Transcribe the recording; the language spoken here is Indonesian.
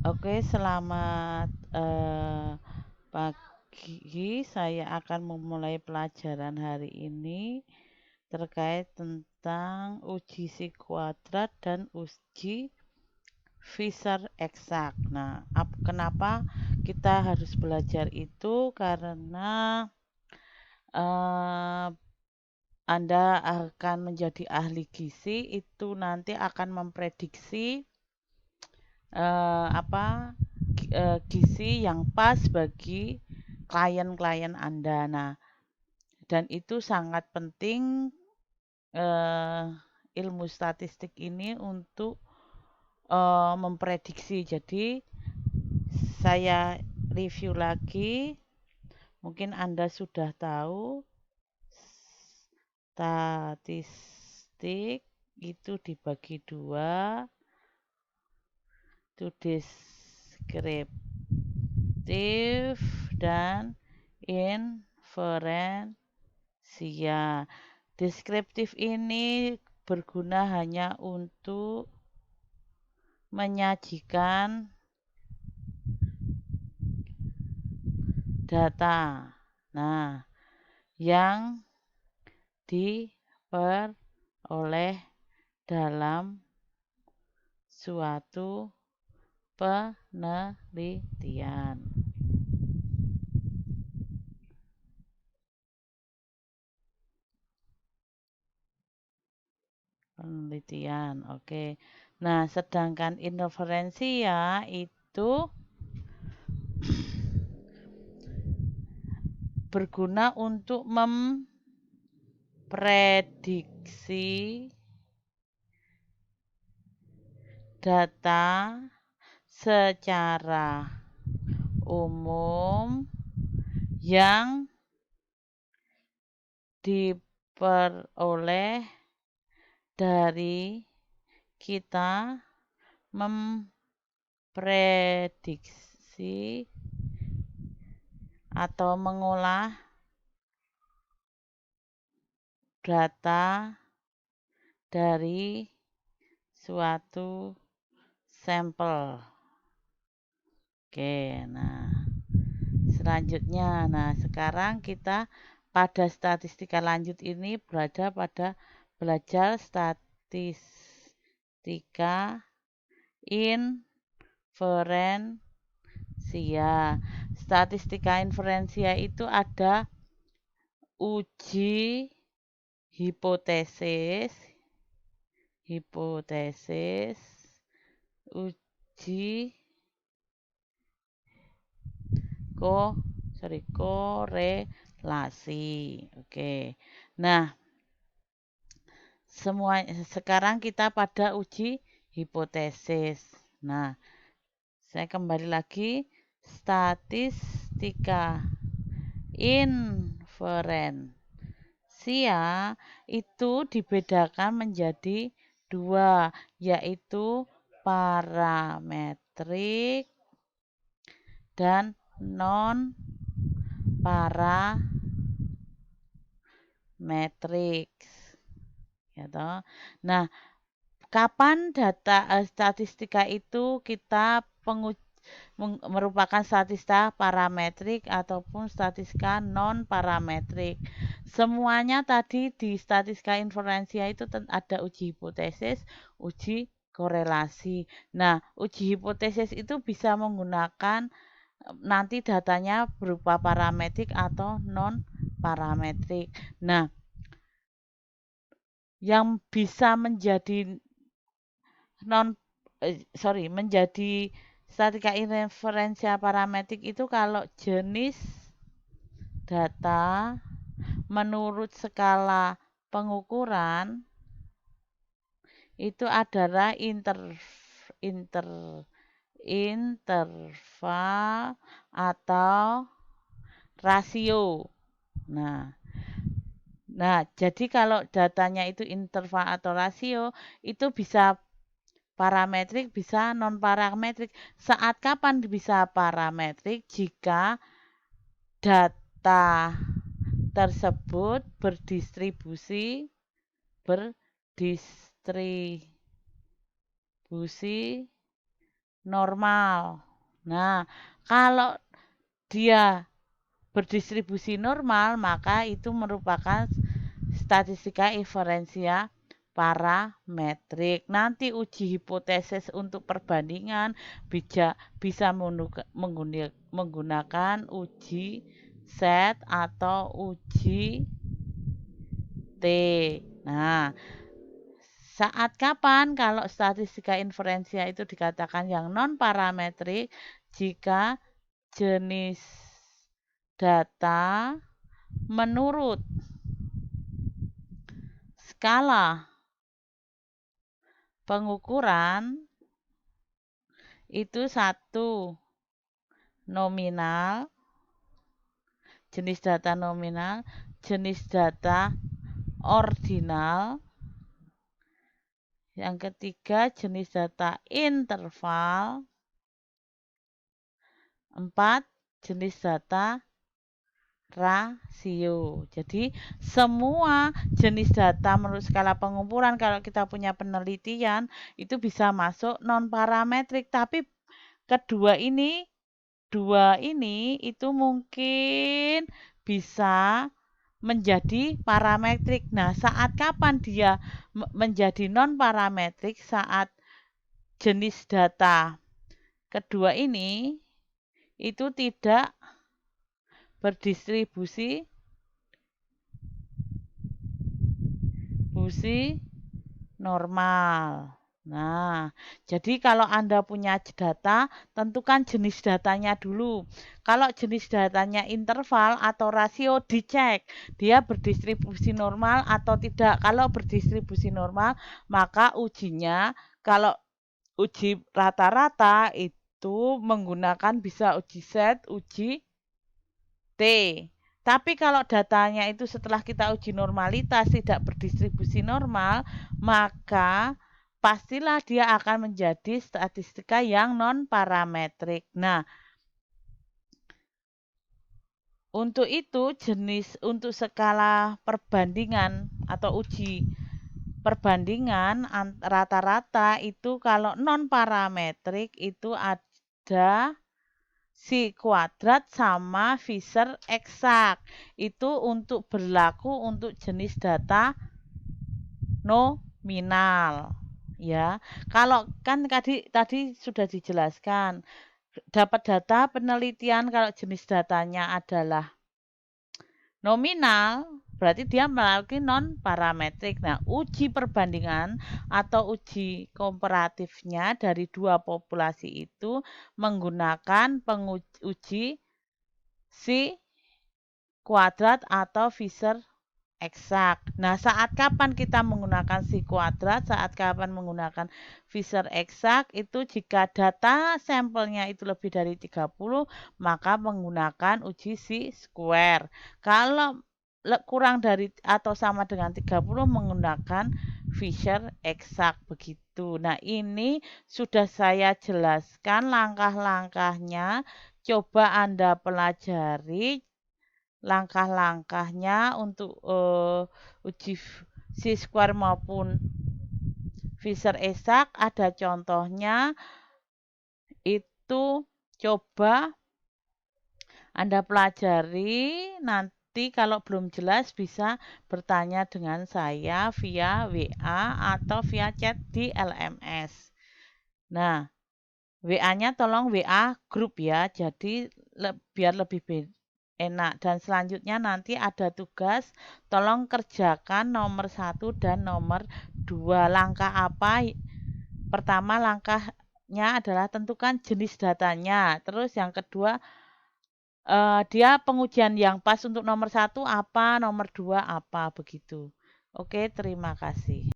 Oke, selamat pagi. Saya akan memulai pelajaran hari ini terkait tentang uji si kuadrat dan uji Fisher eksak. Nah, kenapa kita harus belajar itu? Karena eh, Anda akan menjadi ahli gizi, itu nanti akan memprediksi apa gizi yang pas bagi klien-klien Anda. Nah, dan itu sangat penting eh, ilmu statistik ini untuk memprediksi. Jadi, saya review lagi. Mungkin Anda sudah tahu statistik itu dibagi dua, to descriptive dan inferensia. Deskriptif ini berguna hanya untuk menyajikan data. Nah, yang diperoleh dalam suatu penelitian. Penelitian, oke. Nah, sedangkan inferensia itu berguna untuk memprediksi data secara umum yang diperoleh dari kita memprediksi atau mengolah data dari suatu sampel. Oke, nah selanjutnya, nah sekarang kita pada statistika lanjut ini berada pada belajar statistika inferensia. Statistika inferensia itu ada uji hipotesis, uji korelasi. Oke. Nah, sekarang kita pada uji hipotesis. Nah, saya kembali lagi statistika inferensia itu dibedakan menjadi dua, yaitu parametrik dan non parametrik. Ya toh. Nah, kapan data statistika itu kita merupakan statistika parametrik ataupun statistika non parametrik. Semuanya tadi di statistika inferensia itu ada uji hipotesis, uji korelasi. Nah, uji hipotesis itu bisa menggunakan nanti datanya berupa parametrik atau non parametrik. Nah, yang bisa menjadi menjadi statistika inferensia parametrik itu kalau jenis data menurut skala pengukuran itu adalah interval atau rasio. Nah, jadi kalau datanya itu interval atau rasio, itu bisa parametrik, bisa non parametrik. Saat kapan bisa parametrik? Jika data tersebut berdistribusi normal. Nah, kalau dia berdistribusi normal, maka itu merupakan statistika inferensia parametrik. Nanti uji hipotesis untuk perbandingan bisa menggunakan uji set atau uji T. Nah, saat kapan kalau statistika inferensia itu dikatakan yang non-parametrik? Jika jenis data menurut skala pengukuran itu satu nominal, jenis data nominal, jenis data ordinal, yang ketiga jenis data interval, 4 jenis data rasio. Jadi semua jenis data menurut skala pengumpulan kalau kita punya penelitian itu bisa masuk non parametrik, tapi dua ini itu mungkin bisa menjadi parametrik. Nah, saat kapan dia menjadi non parametrik? Saat jenis data kedua ini itu tidak berdistribusi normal. Nah, jadi kalau Anda punya data, tentukan jenis datanya dulu. Kalau jenis datanya interval atau rasio, dicek dia berdistribusi normal atau tidak. Kalau berdistribusi normal, maka ujinya kalau uji rata-rata itu menggunakan bisa uji set, uji T. Tapi kalau datanya itu setelah kita uji normalitas tidak berdistribusi normal, maka pastilah dia akan menjadi statistika yang non-parametrik. Nah, untuk itu untuk skala perbandingan atau uji perbandingan rata-rata itu kalau non-parametrik itu ada si kuadrat sama Fisher eksak. Itu untuk berlaku untuk jenis data nominal. Ya, kalau kan tadi sudah dijelaskan, dapat data penelitian kalau jenis datanya adalah nominal, berarti dia melalui non parametrik. Nah, uji perbandingan atau uji komparatifnya dari dua populasi itu menggunakan uji si kuadrat atau Fisher eksak. Nah, saat kapan kita menggunakan si kuadrat, saat kapan menggunakan Fisher eksak, itu jika data sampelnya itu lebih dari 30, maka menggunakan uji si square. Kalau kurang dari atau sama dengan 30, menggunakan Fisher eksak begitu. Nah, ini sudah saya jelaskan langkah-langkahnya. Coba Anda pelajari langkah-langkahnya untuk uji C-square maupun Fisher eksak ada contohnya. Itu coba Anda pelajari, nanti kalau belum jelas bisa bertanya dengan saya via WA atau via chat di LMS. Nah, WA-nya tolong WA grup ya, jadi biar lebih enak. Dan selanjutnya nanti ada tugas, tolong kerjakan nomor 1 dan nomor 2. Langkah apa? Pertama langkahnya adalah tentukan jenis datanya. Terus yang kedua, dia pengujian yang pas untuk nomor 1 apa, nomor 2 apa, begitu. Oke, terima kasih.